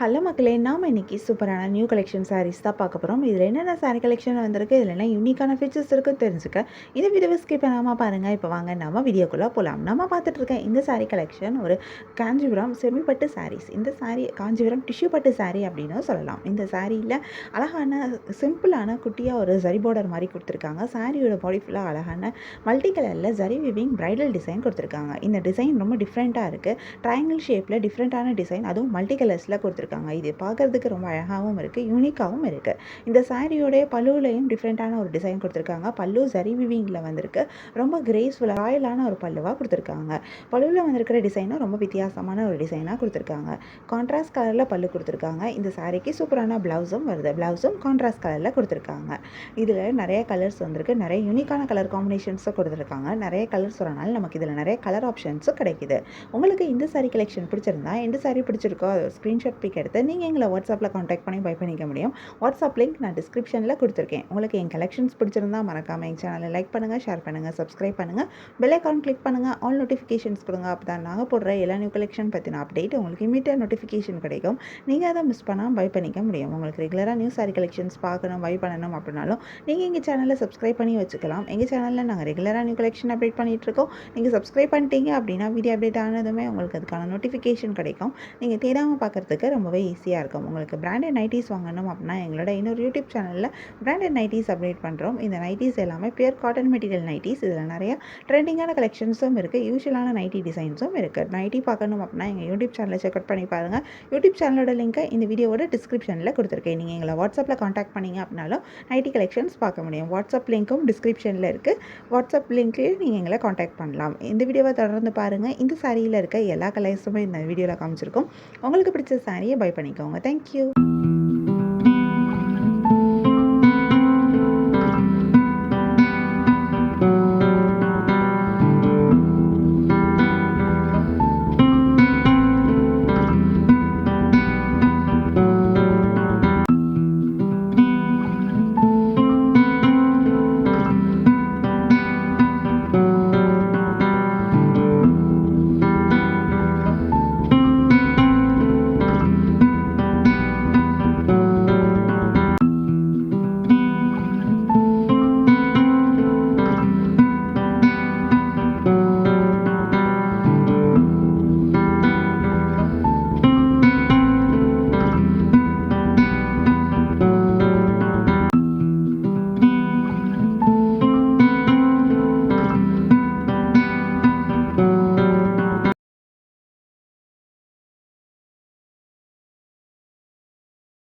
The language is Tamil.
ஹலோ மக்களே! நாம இன்னைக்கு சூப்பரான நியூ கலெக்ஷன் சாரீஸ் தான் பார்க்க போறோம். இதில என்னென்ன சாரீ கலெக்ஷன் வந்திருக்கு, இதில என்ன யூனிக்கான ஃபீச்சர்ஸ் இருக்குன்னு தெரிஞ்சுக்க, இந்த வீடியோவ ஸ்கிப் பண்ணாம பாருங்க. இப்போ வாங்க நம்ம வீடியோக்குள்ள போலாம். நம்ம பார்த்துட்டு இருக்க இந்த சாரீ கலெக்ஷன் ஒரு காஞ்சிபுரம் செமி பட்டு சாரீஸ். இந்த சாரீ காஞ்சிபுரம் டிஷ்யூ பட்டு சாரீ அப்படின்னு சொல்லலாம். இந்த சாரீல அழகான சிம்பிளான குட்டியா ஒரு ஜரி பார்டர் மாரி குடுத்துருக்காங்க. சாரியோட பாடி ஃபுல்லா அழகான மல்டி கலர்ல ஜரி வீவிங் பிரைடல் டிசைன் குடுத்துருக்காங்க. இந்த டிசைன் ரொம்ப டிஃப்ரெண்ட்டா இருக்கு. ட்ரையாங்கிள் ஷேப்ல டிஃப்ரெண்ட்டான டிசைன், அதுவும் மல்டி கலர்ஸ்ல குடுத்துருக்காங்க. இது பார்க்கறதுக்கு ரொம்ப அழகாவும் இருக்கு, யூனிக்காவும் இருக்கு. இந்த சாரியோட பல்லுவிலையும் டிஃப்ரெண்ட்டான ஒரு டிசைன் கொடுத்துருக்காங்க. பல்லு ஜரி வீவிங்ல வந்திருக்கு. ரொம்ப கிரேஸ்ஃபுல்லா ராயலான ஒரு பல்லுவா கொடுத்துருக்காங்க. பல்லுவில் வந்திருக்கிற டிசைனும் ரொம்ப வித்தியாசமான ஒரு டிசைனாக கொடுத்துருக்காங்க. கான்ட்ராஸ்ட் கலரில் பல்லு கொடுத்துருக்காங்க. இந்த சாரிக்கு சூப்பரான பிளவுஸும் வருது. பிளவுஸும் கான்ட்ராஸ்ட் கலரில் கொடுத்துருக்காங்க. இதில் நிறைய கலர்ஸ் வந்திருக்கு. நிறைய யூனிக்கான கலர் காம்பினேஷன்ஸும் கொடுத்துருக்காங்க. நிறைய கலர்ஸ் வரனால நமக்கு இதில் நிறைய கலர் ஆப்ஷன்ஸும் கிடைக்குது. உங்களுக்கு இந்த சாரி கலெக்ஷன் பிடிச்சிருந்தா, எந்த சாரி பிடிச்சிருக்கோ அதை ஸ்க்ரீன்ஷாட் பிக் எடுத்து நீங்கள் எங்களை வாட்ஸ்அப்பில் காண்டாக்ட் பண்ணி பை பண்ணிக்க முடியும். வாட்ஸ்அப் லிங்க் நான் டிஸ்கிரிப்ஷனில் கொடுத்துருக்கேன். உங்களுக்கு என் கலெக்ஷன்ஸ் பிடிச்சிருந்தா மறக்காமல் எங்கள் சேனலை லைக் பண்ணுங்கள், ஷேர் பண்ணுங்கள், சப்ஸ்கிரைப் பண்ணுங்கள், பெல் ஐக்கான் கிளிக் பண்ணுங்கள், ஆல் நோட்டிஃபிகேஷன்ஸ் கொடுங்க. அப்போ தான் நாங்கள் போடுற எல்லா நியூ கலெக்ஷன் பற்றின அப்டேட் உங்களுக்கு இமீடியட் நோட்டிஃபிகேஷன் கிடைக்கும். நீங்கள் அதை மிஸ் பண்ணாமல் பை பண்ணிக்க முடியும். உங்களுக்கு ரெகுலராக நியூ சாரி கலெக்ஷன்ஸ் பார்க்கணும், பை பண்ணணும் அப்படின்னாலும் நீங்கள் எங்கள் சேனலை சப்ஸ்கிரைப் பண்ணி வச்சுக்கலாம். எங்கள் சேனலில் நாங்கள் ரெகுலராக நியூ கலெக்ஷன் அப்டேட் பண்ணிகிட்ருக்கோம். நீங்கள் சப்ஸ்கிரைப் பண்ணிட்டீங்க அப்படின்னா வீடியோ அப்டேட் ஆனதுமே உங்களுக்கு அதுக்கான நோட்டிஃபிகேஷன் கிடைக்கும். நீங்கள் தேடாமல் பார்க்குறதுக்கு ரொம்பவே ஈஸியாக இருக்கும். உங்களுக்கு பிராண்டட் நைட்டிஸ் வாங்கணும் அப்படின்னா எங்களோட இன்னொரு யூடியூப் சேனலில் பிராண்டட் நைட்டிஸ் அப்டேட் பண்ணுறோம். இந்த நைட்டிஸ் எல்லாமே பியூர் காட்டன் மெட்டீரியல் நைட்டிஸ். இதில் நிறைய ட்ரெண்டிங்கான கலெக்ஷன்ஸும் இருக்குது, யூஷுவலான நைட்டி டிசைன்ஸும் இருக்குது. நைட்டி பார்க்கணும் அப்படின்னா எங்கள் யூடியூப் சேனலை செக் அவுட் பண்ணி பாருங்கள். யூடியூப் சேனலோட லிங்க்கை இந்த வீடியோவோட டிஸ்கிரிப்ஷனில் கொடுத்துருக்கேன். நீங்கள் எங்களை வாட்ஸ்அப்பில் காண்டாக்ட் பண்ணிங்க அப்படின்னாலும் நைட்டி கலெக்ஷன்ஸ் பார்க்க முடியும். வாட்ஸ்அப் லிங்க்கும் டிஸ்கிரிப்ஷனில் இருக்குது. வாட்ஸ்அப் லிங்க்லேயே நீங்கள் எங்களை காண்டாக்ட் பண்ணலாம். இந்த வீடியோவை தொடர்ந்து பாருங்கள். இந்த சாரியில் இருக்க எல்லா கலர்ஸுமே இந்த வீடியோவில் காமிச்சிருக்கோம். உங்களுக்கு பிடிச்ச சாரியை பை பண்ணிக்கோங்க. தேங்க்யூ.